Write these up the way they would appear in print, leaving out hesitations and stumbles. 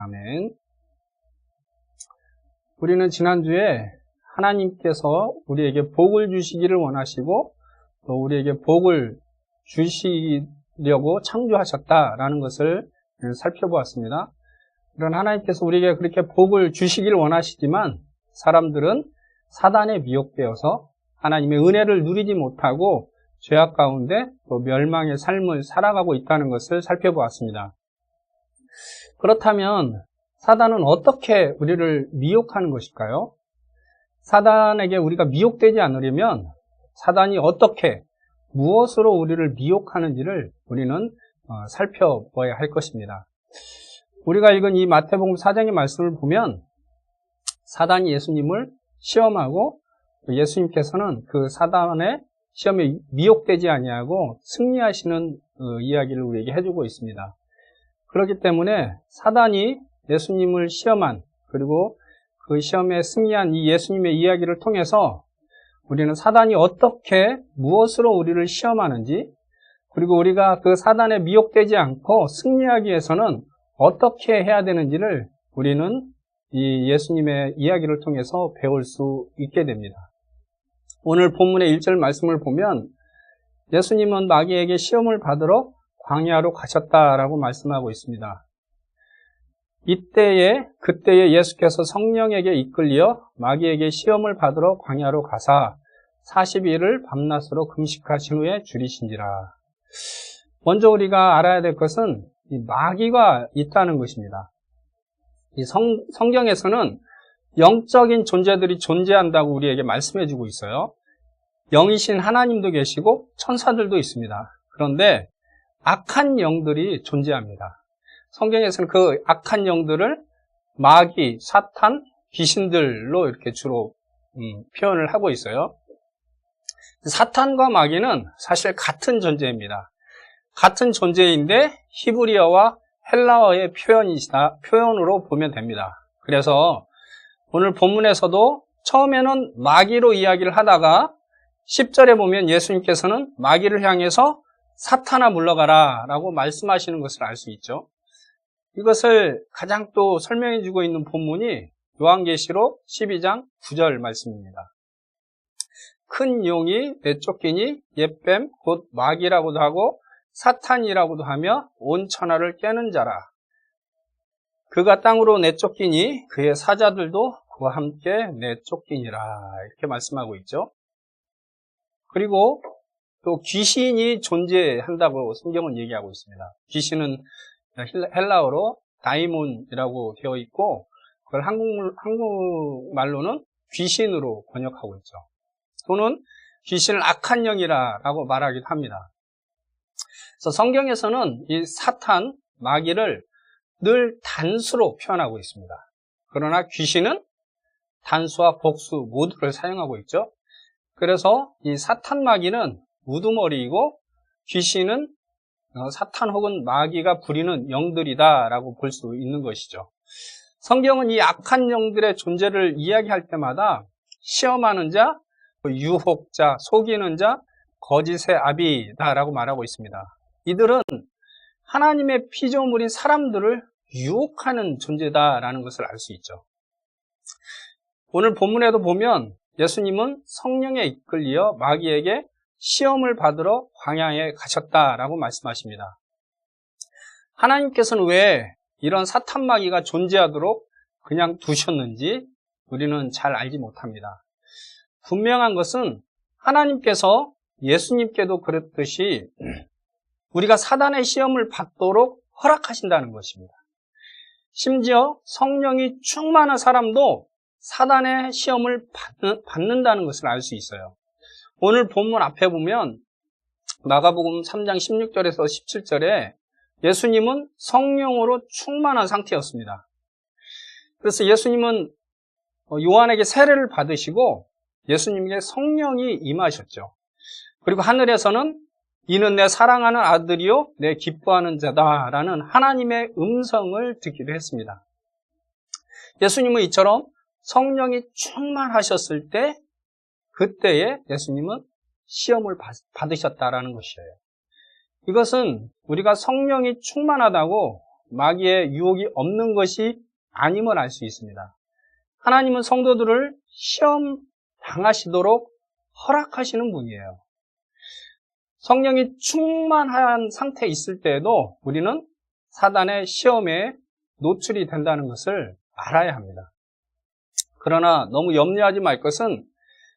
아멘. 우리는 지난주에 하나님께서 우리에게 복을 주시기를 원하시고 또 우리에게 복을 주시려고 창조하셨다라는 것을 살펴보았습니다. 그런 하나님께서 우리에게 그렇게 복을 주시기를 원하시지만 사람들은 사단에 미혹되어서 하나님의 은혜를 누리지 못하고 죄악 가운데 또 멸망의 삶을 살아가고 있다는 것을 살펴보았습니다. 그렇다면 사단은 어떻게 우리를 미혹하는 것일까요? 사단에게 우리가 미혹되지 않으려면 사단이 어떻게 무엇으로 우리를 미혹하는지를 우리는 살펴봐야 할 것입니다. 우리가 읽은 이 마태복음 4장의 말씀을 보면 사단이 예수님을 시험하고 예수님께서는 그 사단의 시험에 미혹되지 아니하고 승리하시는 이야기를 우리에게 해주고 있습니다. 그렇기 때문에 사단이 예수님을 시험한 그리고 그 시험에 승리한 이 예수님의 이야기를 통해서 우리는 사단이 어떻게 무엇으로 우리를 시험하는지 그리고 우리가 그 사단에 미혹되지 않고 승리하기 위해서는 어떻게 해야 되는지를 우리는 이 예수님의 이야기를 통해서 배울 수 있게 됩니다. 오늘 본문의 1절 말씀을 보면 예수님은 마귀에게 시험을 받으러 광야로 가셨다라고 말씀하고 있습니다. 그때에 예수께서 성령에게 이끌려 마귀에게 시험을 받으러 광야로 가사 40일을 밤낮으로 금식하신 후에 줄이신지라. 먼저 우리가 알아야 될 것은 이 마귀가 있다는 것입니다. 이 성경에서는 영적인 존재들이 존재한다고 우리에게 말씀해주고 있어요. 영이신 하나님도 계시고 천사들도 있습니다. 그런데 악한 영들이 존재합니다. 성경에서는 그 악한 영들을 마귀, 사탄, 귀신들로 이렇게 주로 표현을 하고 있어요. 사탄과 마귀는 사실 같은 존재입니다. 같은 존재인데 히브리어와 헬라어의 표현으로 보면 됩니다. 그래서 오늘 본문에서도 처음에는 마귀로 이야기를 하다가 10절에 보면 예수님께서는 마귀를 향해서 사탄아 물러가라 라고 말씀하시는 것을 알 수 있죠. 이것을 가장 또 설명해 주고 있는 본문이 요한계시록 12장 9절 말씀입니다. 큰 용이 내쫓기니 옛뱀 곧 마귀라고도 하고 사탄이라고도 하며 온 천하를 깨는 자라. 그가 땅으로 내쫓기니 그의 사자들도 그와 함께 내쫓기니라. 이렇게 말씀하고 있죠. 그리고 또 귀신이 존재한다고 성경은 얘기하고 있습니다. 귀신은 헬라어로 다이몬이라고 되어 있고 그걸 한국말로는 귀신으로 번역하고 있죠. 또는 귀신을 악한 영이라고 말하기도 합니다. 그래서 성경에서는 이 사탄, 마귀를 늘 단수로 표현하고 있습니다. 그러나 귀신은 단수와 복수 모두를 사용하고 있죠. 그래서 이 사탄, 마귀는 우두머리이고 귀신은 사탄 혹은 마귀가 부리는 영들이다라고 볼 수 있는 것이죠. 성경은 이 악한 영들의 존재를 이야기할 때마다 시험하는 자, 유혹자, 속이는 자, 거짓의 아비다라고 말하고 있습니다. 이들은 하나님의 피조물인 사람들을 유혹하는 존재다라는 것을 알 수 있죠. 오늘 본문에도 보면 예수님은 성령에 이끌려 마귀에게 시험을 받으러 광야에 가셨다라고 말씀하십니다. 하나님께서는 왜 이런 사탄 마귀가 존재하도록 그냥 두셨는지 우리는 잘 알지 못합니다. 분명한 것은 하나님께서 예수님께도 그랬듯이 우리가 사단의 시험을 받도록 허락하신다는 것입니다. 심지어 성령이 충만한 사람도 사단의 시험을 받는다는 것을 알 수 있어요. 오늘 본문 앞에 보면 마가복음 3장 16절에서 17절에 예수님은 성령으로 충만한 상태였습니다. 그래서 예수님은 요한에게 세례를 받으시고 예수님에게 성령이 임하셨죠. 그리고 하늘에서는 이는 내 사랑하는 아들이요 내 기뻐하는 자다라는 하나님의 음성을 듣기도 했습니다. 예수님은 이처럼 성령이 충만하셨을 때 그때에 예수님은 시험을 받으셨다라는 것이에요. 이것은 우리가 성령이 충만하다고 마귀의 유혹이 없는 것이 아님을 알 수 있습니다. 하나님은 성도들을 시험 당하시도록 허락하시는 분이에요. 성령이 충만한 상태에 있을 때에도 우리는 사단의 시험에 노출이 된다는 것을 알아야 합니다. 그러나 너무 염려하지 말 것은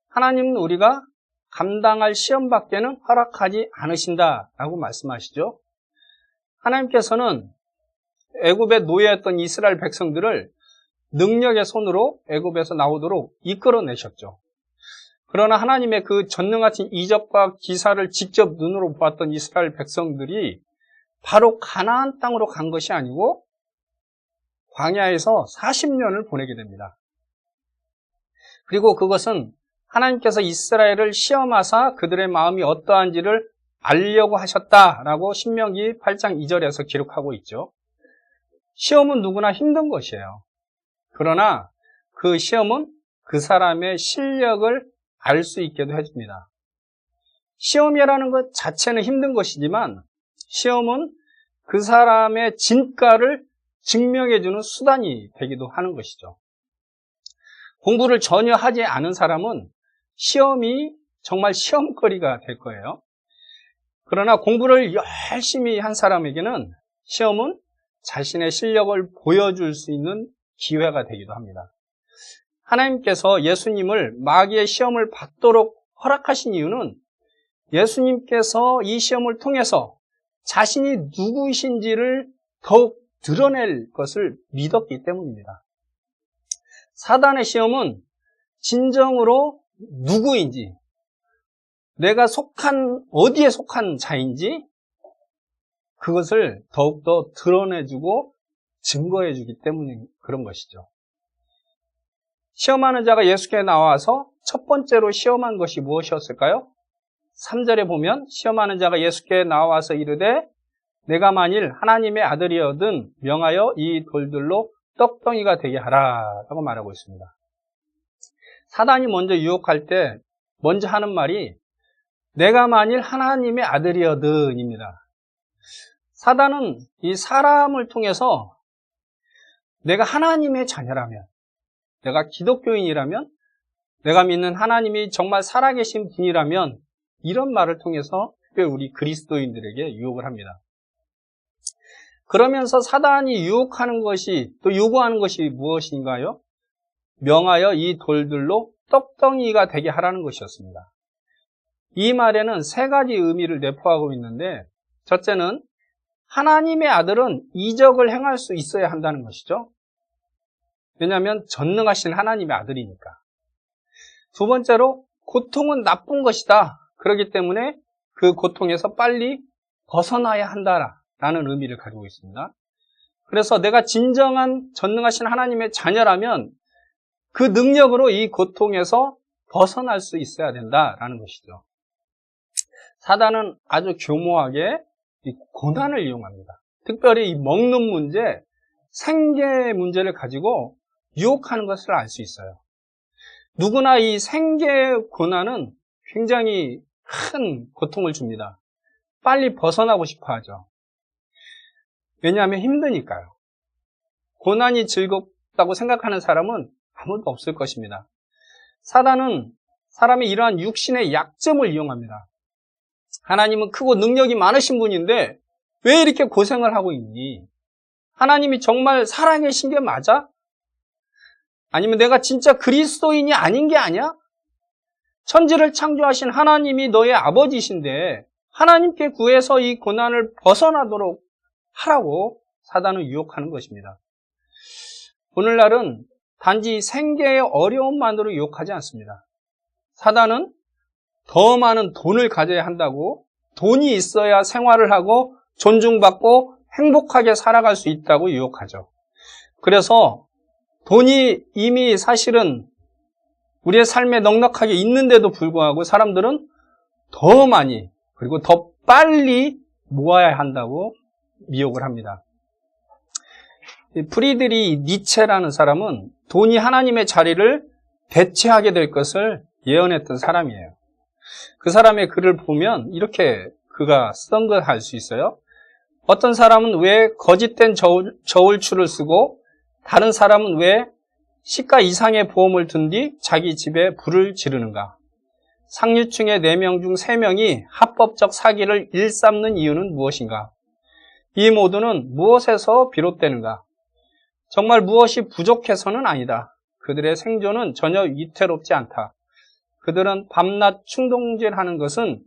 하나님은 우리가 감당할 시험 밖에는 허락하지 않으신다라고 말씀하시죠. 하나님께서는 애굽의 노예였던 이스라엘 백성들을 능력의 손으로 애굽에서 나오도록 이끌어내셨죠. 그러나 하나님의 그 전능하신 이적과 기사를 직접 눈으로 보았던 이스라엘 백성들이 바로 가나안 땅으로 간 것이 아니고 광야에서 40년을 보내게 됩니다. 그리고 그것은 하나님께서 이스라엘을 시험하사 그들의 마음이 어떠한지를 알려고 하셨다라고 신명기 8장 2절에서 기록하고 있죠. 시험은 누구나 힘든 것이에요. 그러나 그 시험은 그 사람의 실력을 알 수 있게도 해줍니다. 시험이라는 것 자체는 힘든 것이지만 시험은 그 사람의 진가를 증명해주는 수단이 되기도 하는 것이죠. 공부를 전혀 하지 않은 사람은 시험이 정말 시험거리가 될 거예요. 그러나 공부를 열심히 한 사람에게는 시험은 자신의 실력을 보여줄 수 있는 기회가 되기도 합니다. 하나님께서 예수님을 마귀의 시험을 받도록 허락하신 이유는 예수님께서 이 시험을 통해서 자신이 누구이신지를 더욱 드러낼 것을 믿었기 때문입니다. 사단의 시험은 진정으로 누구인지, 내가 어디에 속한 자인지 그것을 더욱더 드러내주고 증거해주기 때문에 그런 것이죠. 시험하는 자가 예수께 나와서 첫 번째로 시험한 것이 무엇이었을까요? 3절에 보면 시험하는 자가 예수께 나와서 이르되 내가 만일 하나님의 아들이거든 명하여 이 돌들로 떡덩이가 되게 하라 라고 말하고 있습니다. 사단이 먼저 유혹할 때 먼저 하는 말이 내가 만일 하나님의 아들이거든입니다. 사단은 이 사람을 통해서 내가 하나님의 자녀라면, 내가 기독교인이라면, 내가 믿는 하나님이 정말 살아계신 분이라면 이런 말을 통해서 우리 그리스도인들에게 유혹을 합니다. 그러면서 사단이 유혹하는 것이 또 요구하는 것이 무엇인가요? 명하여 이 돌들로 떡덩이가 되게 하라는 것이었습니다. 이 말에는 세 가지 의미를 내포하고 있는데 첫째는 하나님의 아들은 이적을 행할 수 있어야 한다는 것이죠. 왜냐하면 전능하신 하나님의 아들이니까. 두 번째로 고통은 나쁜 것이다. 그렇기 때문에 그 고통에서 빨리 벗어나야 한다라는 의미를 가지고 있습니다. 그래서 내가 진정한 전능하신 하나님의 자녀라면 그 능력으로 이 고통에서 벗어날 수 있어야 된다라는 것이죠. 사단은 아주 교모하게 이 고난을 이용합니다. 특별히 이 먹는 문제, 생계 문제를 가지고 유혹하는 것을 알 수 있어요. 누구나 이 생계 고난은 굉장히 큰 고통을 줍니다. 빨리 벗어나고 싶어 하죠. 왜냐하면 힘드니까요. 고난이 즐겁다고 생각하는 사람은 아무도 없을 것입니다. 사단은 사람의 이러한 육신의 약점을 이용합니다. 하나님은 크고 능력이 많으신 분인데 왜 이렇게 고생을 하고 있니? 하나님이 정말 살아계신 게 맞아? 아니면 내가 진짜 그리스도인이 아닌 게 아니야? 천지를 창조하신 하나님이 너의 아버지신데 하나님께 구해서 이 고난을 벗어나도록 하라고 사단은 유혹하는 것입니다. 오늘날은 단지 생계의 어려움만으로 유혹하지 않습니다. 사단은 더 많은 돈을 가져야 한다고, 돈이 있어야 생활을 하고 존중받고 행복하게 살아갈 수 있다고 유혹하죠. 그래서 돈이 이미 사실은 우리의 삶에 넉넉하게 있는데도 불구하고 사람들은 더 많이 그리고 더 빨리 모아야 한다고 미혹을 합니다. 프리드리히 니체라는 사람은 돈이 하나님의 자리를 대체하게 될 것을 예언했던 사람이에요. 그 사람의 글을 보면 이렇게 그가 쓴 걸 알 수 있어요. 어떤 사람은 왜 거짓된 저울추를 쓰고 다른 사람은 왜 시가 이상의 보험을 든 뒤 자기 집에 불을 지르는가? 상류층의 4명 중 3명이 합법적 사기를 일삼는 이유는 무엇인가? 이 모두는 무엇에서 비롯되는가? 정말 무엇이 부족해서는 아니다. 그들의 생존은 전혀 위태롭지 않다. 그들은 밤낮 충동질하는 것은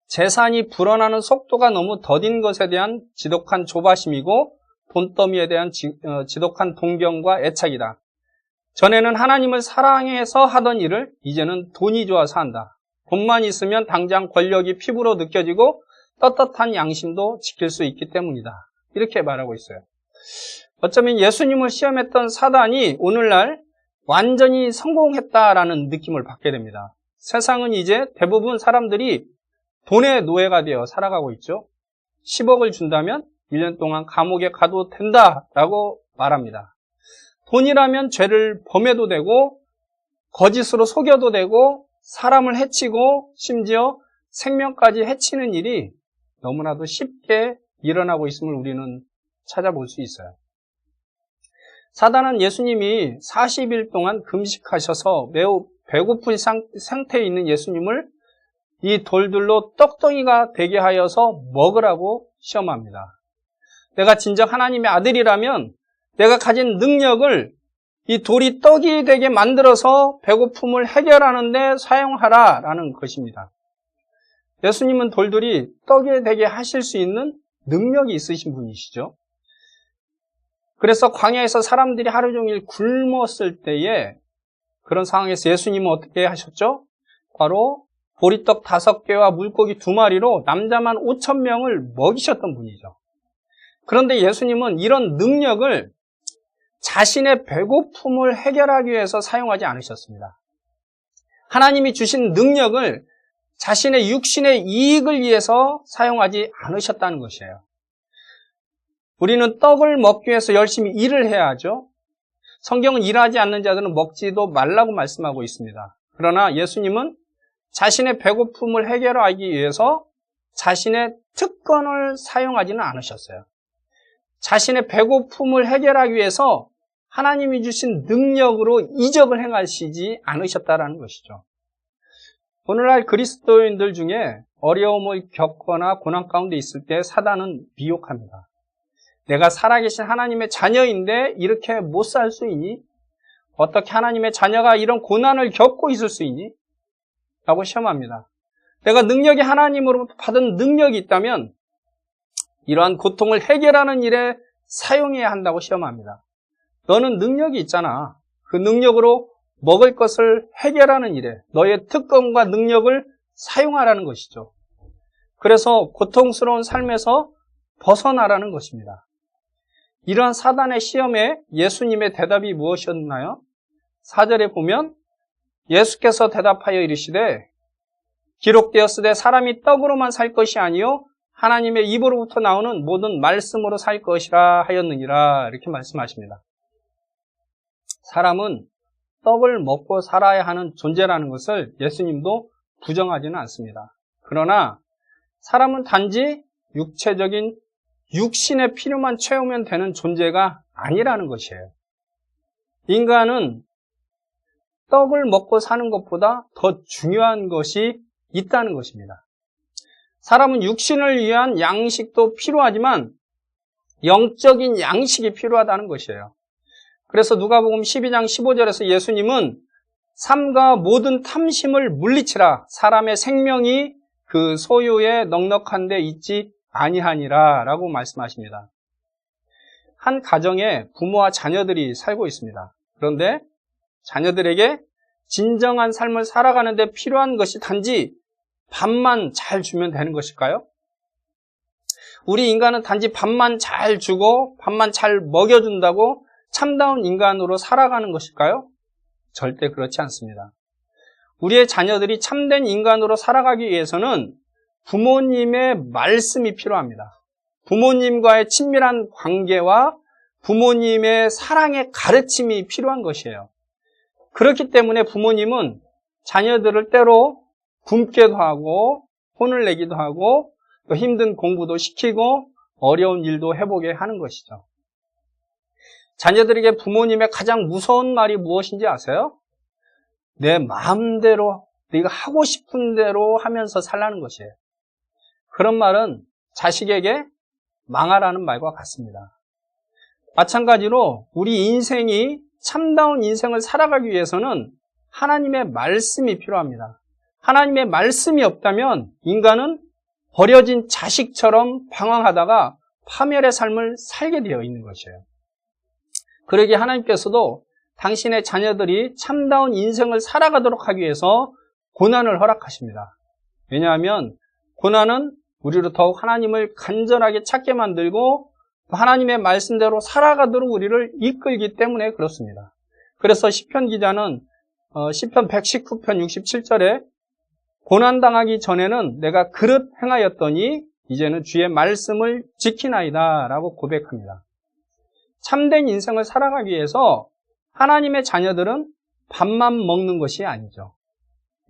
재산이 불어나는 속도가 너무 더딘 것에 대한 지독한 조바심이고 돈더미에 대한 지독한 동경과 애착이다. 전에는 하나님을 사랑해서 하던 일을 이제는 돈이 좋아서 한다. 돈만 있으면 당장 권력이 피부로 느껴지고 떳떳한 양심도 지킬 수 있기 때문이다. 이렇게 말하고 있어요. 어쩌면 예수님을 시험했던 사단이 오늘날 완전히 성공했다라는 느낌을 받게 됩니다. 세상은 이제 대부분 사람들이 돈의 노예가 되어 살아가고 있죠. 10억을 준다면 1년 동안 감옥에 가도 된다라고 말합니다. 돈이라면 죄를 범해도 되고 거짓으로 속여도 되고 사람을 해치고 심지어 생명까지 해치는 일이 너무나도 쉽게 일어나고 있음을 우리는 찾아볼 수 있어요. 사단은 예수님이 40일 동안 금식하셔서 매우 배고픈 상태에 있는 예수님을 이 돌들로 떡덩이가 되게 하여서 먹으라고 시험합니다. 내가 진정 하나님의 아들이라면 내가 가진 능력을 이 돌이 떡이 되게 만들어서 배고픔을 해결하는 데 사용하라라는 것입니다. 예수님은 돌들이 떡이 되게 하실 수 있는 능력이 있으신 분이시죠. 그래서 광야에서 사람들이 하루 종일 굶었을 때에 그런 상황에서 예수님은 어떻게 하셨죠? 바로 보리떡 5개와 물고기 2마리로 남자만 5,000명을 먹이셨던 분이죠. 그런데 예수님은 이런 능력을 자신의 배고픔을 해결하기 위해서 사용하지 않으셨습니다. 하나님이 주신 능력을 자신의 육신의 이익을 위해서 사용하지 않으셨다는 것이에요. 우리는 떡을 먹기 위해서 열심히 일을 해야 하죠. 성경은 일하지 않는 자들은 먹지도 말라고 말씀하고 있습니다. 그러나 예수님은 자신의 배고픔을 해결하기 위해서 자신의 특권을 사용하지는 않으셨어요. 자신의 배고픔을 해결하기 위해서 하나님이 주신 능력으로 이적을 행하시지 않으셨다는 것이죠. 오늘날 그리스도인들 중에 어려움을 겪거나 고난 가운데 있을 때 사단은 미혹합니다. 내가 살아계신 하나님의 자녀인데 이렇게 못 살 수 있니? 어떻게 하나님의 자녀가 이런 고난을 겪고 있을 수 있니? 라고 시험합니다. 내가 능력이 하나님으로부터 받은 능력이 있다면 이러한 고통을 해결하는 일에 사용해야 한다고 시험합니다. 너는 능력이 있잖아. 그 능력으로 먹을 것을 해결하는 일에 너의 특권과 능력을 사용하라는 것이죠. 그래서 고통스러운 삶에서 벗어나라는 것입니다. 이러한 사단의 시험에 예수님의 대답이 무엇이었나요? 4절에 보면 예수께서 대답하여 이르시되 기록되었으되 사람이 떡으로만 살 것이 아니요 하나님의 입으로부터 나오는 모든 말씀으로 살 것이라 하였느니라 이렇게 말씀하십니다. 사람은 떡을 먹고 살아야 하는 존재라는 것을 예수님도 부정하지는 않습니다. 그러나 사람은 단지 육체적인 육신의 필요만 채우면 되는 존재가 아니라는 것이에요. 인간은 떡을 먹고 사는 것보다 더 중요한 것이 있다는 것입니다. 사람은 육신을 위한 양식도 필요하지만 영적인 양식이 필요하다는 것이에요. 그래서 누가복음 12장 15절에서 예수님은 삶과 모든 탐심을 물리치라 사람의 생명이 그 소유에 넉넉한 데 있지 아니하니라 라고 말씀하십니다. 한 가정에 부모와 자녀들이 살고 있습니다. 그런데 자녀들에게 진정한 삶을 살아가는 데 필요한 것이 단지 밥만 잘 주면 되는 것일까요? 우리 인간은 단지 밥만 잘 주고 밥만 잘 먹여준다고 참다운 인간으로 살아가는 것일까요? 절대 그렇지 않습니다. 우리의 자녀들이 참된 인간으로 살아가기 위해서는 부모님의 말씀이 필요합니다. 부모님과의 친밀한 관계와 부모님의 사랑의 가르침이 필요한 것이에요. 그렇기 때문에 부모님은 자녀들을 때로 굶기도 하고 혼을 내기도 하고 또 힘든 공부도 시키고 어려운 일도 해보게 하는 것이죠. 자녀들에게 부모님의 가장 무서운 말이 무엇인지 아세요? 내 마음대로 네가 하고 싶은 대로 하면서 살라는 것이에요. 그런 말은 자식에게 망하라는 말과 같습니다. 마찬가지로 우리 인생이 참다운 인생을 살아가기 위해서는 하나님의 말씀이 필요합니다. 하나님의 말씀이 없다면 인간은 버려진 자식처럼 방황하다가 파멸의 삶을 살게 되어 있는 것이에요. 그러기에 하나님께서도 당신의 자녀들이 참다운 인생을 살아가도록 하기 위해서 고난을 허락하십니다. 왜냐하면 고난은 우리로 더욱 하나님을 간절하게 찾게 만들고 하나님의 말씀대로 살아가도록 우리를 이끌기 때문에 그렇습니다. 그래서 시편 기자는 시편 119편 67절에 고난당하기 전에는 내가 그릇 행하였더니 이제는 주의 말씀을 지키나이다 라고 고백합니다. 참된 인생을 살아가기 위해서 하나님의 자녀들은 밥만 먹는 것이 아니죠.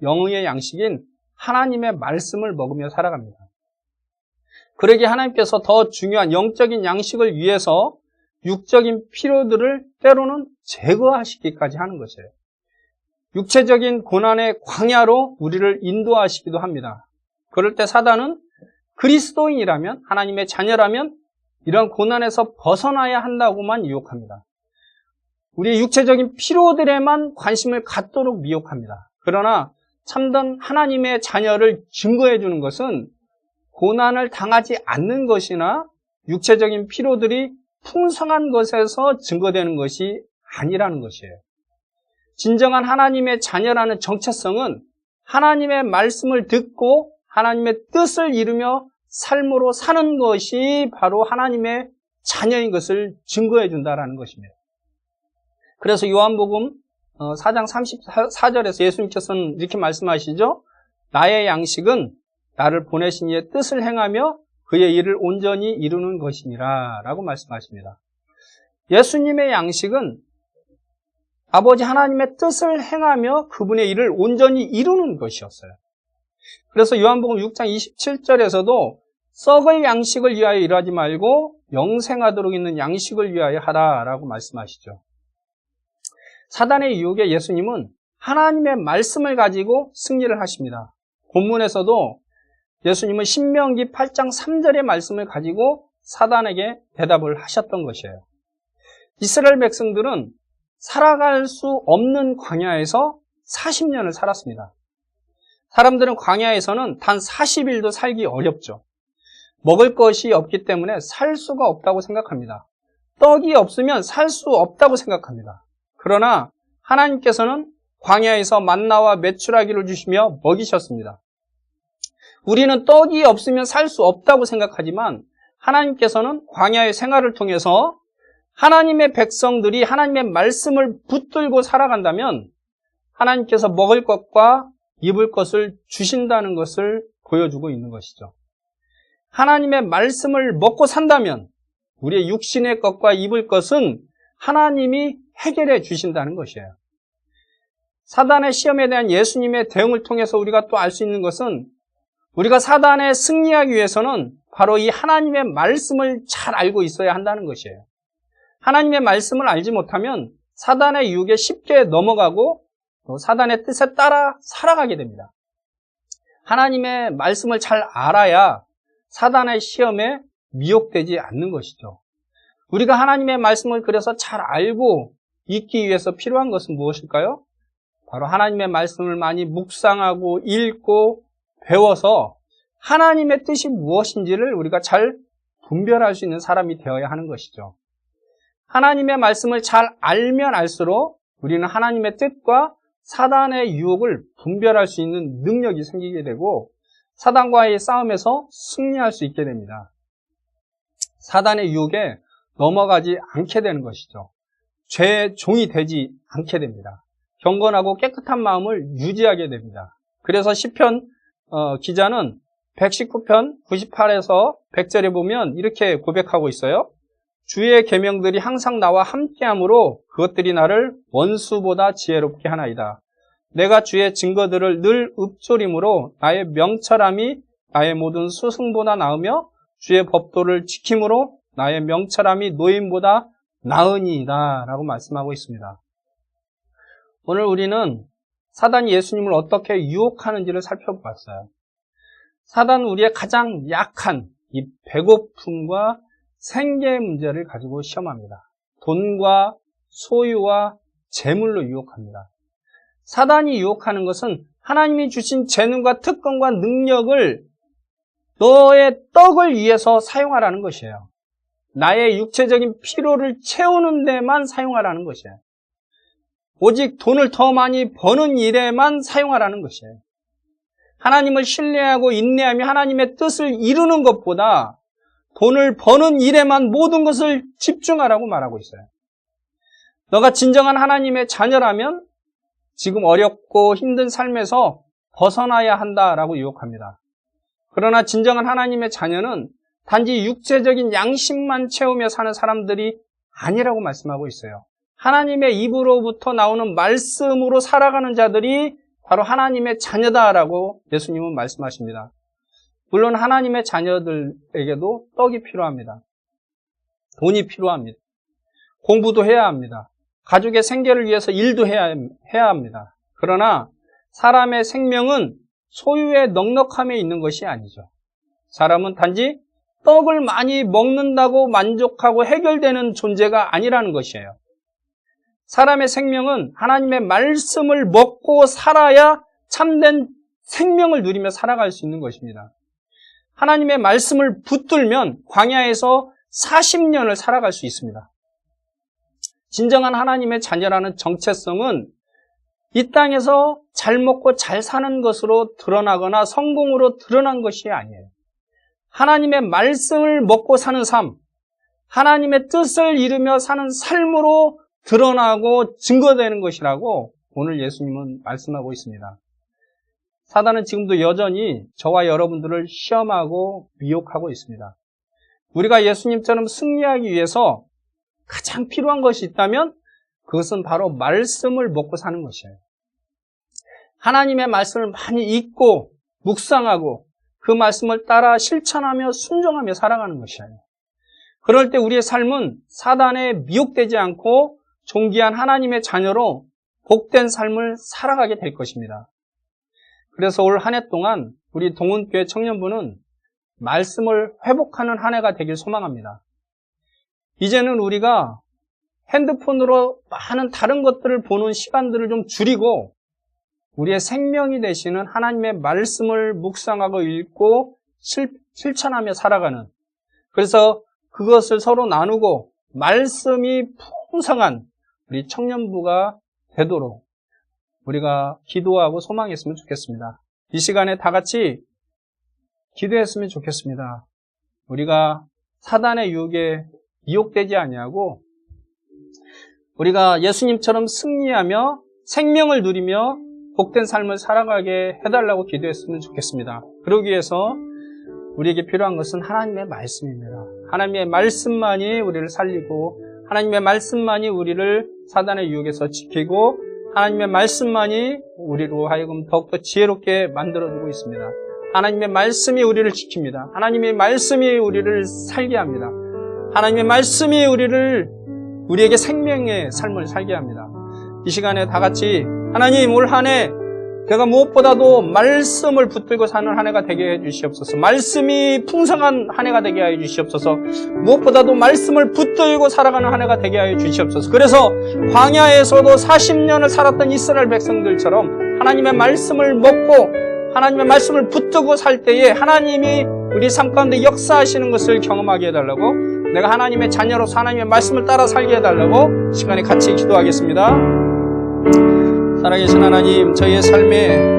영의 양식인 하나님의 말씀을 먹으며 살아갑니다. 그러기에 하나님께서 더 중요한 영적인 양식을 위해서 육적인 필요들을 때로는 제거하시기까지 하는 것이에요. 육체적인 고난의 광야로 우리를 인도하시기도 합니다. 그럴 때 사단은 그리스도인이라면, 하나님의 자녀라면 이런 고난에서 벗어나야 한다고만 유혹합니다. 우리의 육체적인 필요들에만 관심을 갖도록 미혹합니다. 그러나 참된 하나님의 자녀를 증거해 주는 것은 고난을 당하지 않는 것이나 육체적인 필요들이 풍성한 것에서 증거되는 것이 아니라는 것이에요. 진정한 하나님의 자녀라는 정체성은 하나님의 말씀을 듣고 하나님의 뜻을 이루며 삶으로 사는 것이 바로 하나님의 자녀인 것을 증거해 준다는 것입니다. 그래서 요한복음 4장 34절에서 예수님께서는 이렇게 말씀하시죠. 나의 양식은 나를 보내신 이의 뜻을 행하며 그의 일을 온전히 이루는 것이니라 라고 말씀하십니다. 예수님의 양식은 아버지 하나님의 뜻을 행하며 그분의 일을 온전히 이루는 것이었어요. 그래서 요한복음 6장 27절에서도 썩을 양식을 위하여 일하지 말고 영생하도록 있는 양식을 위하여 하라라고 말씀하시죠. 사단의 유혹에 예수님은 하나님의 말씀을 가지고 승리를 하십니다. 본문에서도 예수님은 신명기 8장 3절의 말씀을 가지고 사단에게 대답을 하셨던 것이에요. 이스라엘 백성들은 살아갈 수 없는 광야에서 40년을 살았습니다. 사람들은 광야에서는 단 40일도 살기 어렵죠. 먹을 것이 없기 때문에 살 수가 없다고 생각합니다. 떡이 없으면 살 수 없다고 생각합니다. 그러나 하나님께서는 광야에서 만나와 메추라기를 주시며 먹이셨습니다. 우리는 떡이 없으면 살 수 없다고 생각하지만 하나님께서는 광야의 생활을 통해서 하나님의 백성들이 하나님의 말씀을 붙들고 살아간다면 하나님께서 먹을 것과 입을 것을 주신다는 것을 보여주고 있는 것이죠. 하나님의 말씀을 먹고 산다면 우리의 육신의 것과 입을 것은 하나님이 해결해 주신다는 것이에요. 사단의 시험에 대한 예수님의 대응을 통해서 우리가 또 알 수 있는 것은 우리가 사단에 승리하기 위해서는 바로 이 하나님의 말씀을 잘 알고 있어야 한다는 것이에요. 하나님의 말씀을 알지 못하면 사단의 유혹에 쉽게 넘어가고 또 사단의 뜻에 따라 살아가게 됩니다. 하나님의 말씀을 잘 알아야 사단의 시험에 미혹되지 않는 것이죠. 우리가 하나님의 말씀을 그래서 잘 알고 있기 위해서 필요한 것은 무엇일까요? 바로 하나님의 말씀을 많이 묵상하고 읽고 배워서 하나님의 뜻이 무엇인지를 우리가 잘 분별할 수 있는 사람이 되어야 하는 것이죠. 하나님의 말씀을 잘 알면 알수록 우리는 하나님의 뜻과 사단의 유혹을 분별할 수 있는 능력이 생기게 되고 사단과의 싸움에서 승리할 수 있게 됩니다. 사단의 유혹에 넘어가지 않게 되는 것이죠. 죄의 종이 되지 않게 됩니다. 경건하고 깨끗한 마음을 유지하게 됩니다. 그래서 시편 기자는 119편 98에서 100절에 보면 이렇게 고백하고 있어요. 주의 계명들이 항상 나와 함께하므로 그것들이 나를 원수보다 지혜롭게 하나이다. 내가 주의 증거들을 늘 읊조림으로 나의 명철함이 나의 모든 스승보다 나으며 주의 법도를 지킴으로 나의 명철함이 노인보다 나으니이다 라고 말씀하고 있습니다. 오늘 우리는 사단이 예수님을 어떻게 유혹하는지를 살펴봤어요. 사단은 우리의 가장 약한 이 배고픔과 생계의 문제를 가지고 시험합니다. 돈과 소유와 재물로 유혹합니다. 사단이 유혹하는 것은 하나님이 주신 재능과 특권과 능력을 너의 떡을 위해서 사용하라는 것이에요. 나의 육체적인 필요를 채우는 데만 사용하라는 것이에요. 오직 돈을 더 많이 버는 일에만 사용하라는 것이에요. 하나님을 신뢰하고 인내하며 하나님의 뜻을 이루는 것보다 돈을 버는 일에만 모든 것을 집중하라고 말하고 있어요. 너가 진정한 하나님의 자녀라면 지금 어렵고 힘든 삶에서 벗어나야 한다라고 유혹합니다. 그러나 진정한 하나님의 자녀는 단지 육체적인 양식만 채우며 사는 사람들이 아니라고 말씀하고 있어요. 하나님의 입으로부터 나오는 말씀으로 살아가는 자들이 바로 하나님의 자녀다라고 예수님은 말씀하십니다. 물론 하나님의 자녀들에게도 떡이 필요합니다. 돈이 필요합니다. 공부도 해야 합니다. 가족의 생계를 위해서 일도 해야 합니다. 그러나 사람의 생명은 소유의 넉넉함에 있는 것이 아니죠. 사람은 단지 떡을 많이 먹는다고 만족하고 해결되는 존재가 아니라는 것이에요. 사람의 생명은 하나님의 말씀을 먹고 살아야 참된 생명을 누리며 살아갈 수 있는 것입니다. 하나님의 말씀을 붙들면 광야에서 40년을 살아갈 수 있습니다. 진정한 하나님의 자녀라는 정체성은 이 땅에서 잘 먹고 잘 사는 것으로 드러나거나 성공으로 드러난 것이 아니에요. 하나님의 말씀을 먹고 사는 삶, 하나님의 뜻을 이루며 사는 삶으로 드러나고 증거되는 것이라고 오늘 예수님은 말씀하고 있습니다. 사단은 지금도 여전히 저와 여러분들을 시험하고 미혹하고 있습니다. 우리가 예수님처럼 승리하기 위해서 가장 필요한 것이 있다면 그것은 바로 말씀을 먹고 사는 것이에요. 하나님의 말씀을 많이 읽고 묵상하고 그 말씀을 따라 실천하며 순종하며 살아가는 것이에요. 그럴 때 우리의 삶은 사단에 미혹되지 않고 존귀한 하나님의 자녀로 복된 삶을 살아가게 될 것입니다. 그래서 올 한 해 동안 우리 동은교회 청년부는 말씀을 회복하는 한 해가 되길 소망합니다. 이제는 우리가 핸드폰으로 많은 다른 것들을 보는 시간들을 좀 줄이고 우리의 생명이 되시는 하나님의 말씀을 묵상하고 읽고 실천하며 살아가는, 그래서 그것을 서로 나누고 말씀이 풍성한 우리 청년부가 되도록 우리가 기도하고 소망했으면 좋겠습니다. 이 시간에 다 같이 기도했으면 좋겠습니다. 우리가 사단의 유혹에 미혹되지 아니하고 우리가 예수님처럼 승리하며 생명을 누리며 복된 삶을 살아가게 해달라고 기도했으면 좋겠습니다. 그러기 위해서 우리에게 필요한 것은 하나님의 말씀입니다. 하나님의 말씀만이 우리를 살리고 하나님의 말씀만이 우리를 사단의 유혹에서 지키고 하나님의 말씀만이 우리로 하여금 더욱더 지혜롭게 만들어주고 있습니다. 하나님의 말씀이 우리를 지킵니다. 하나님의 말씀이 우리를 살게 합니다. 하나님의 말씀이 우리에게 생명의 삶을 살게 합니다. 이 시간에 다 같이 하나님, 올 한 해 내가 무엇보다도 말씀을 붙들고 사는 한 해가 되게 해주시옵소서. 말씀이 풍성한 한 해가 되게 하여 주시옵소서. 무엇보다도 말씀을 붙들고 살아가는 한 해가 되게 하여 주시옵소서. 그래서 광야에서도 40년을 살았던 이스라엘 백성들처럼 하나님의 말씀을 먹고 하나님의 말씀을 붙들고 살 때에 하나님이 우리 삶 가운데 역사하시는 것을 경험하게 해달라고, 내가 하나님의 자녀로서 하나님의 말씀을 따라 살게 해달라고 시간에 같이 기도하겠습니다. 살아계신 하나님, 저희의 삶에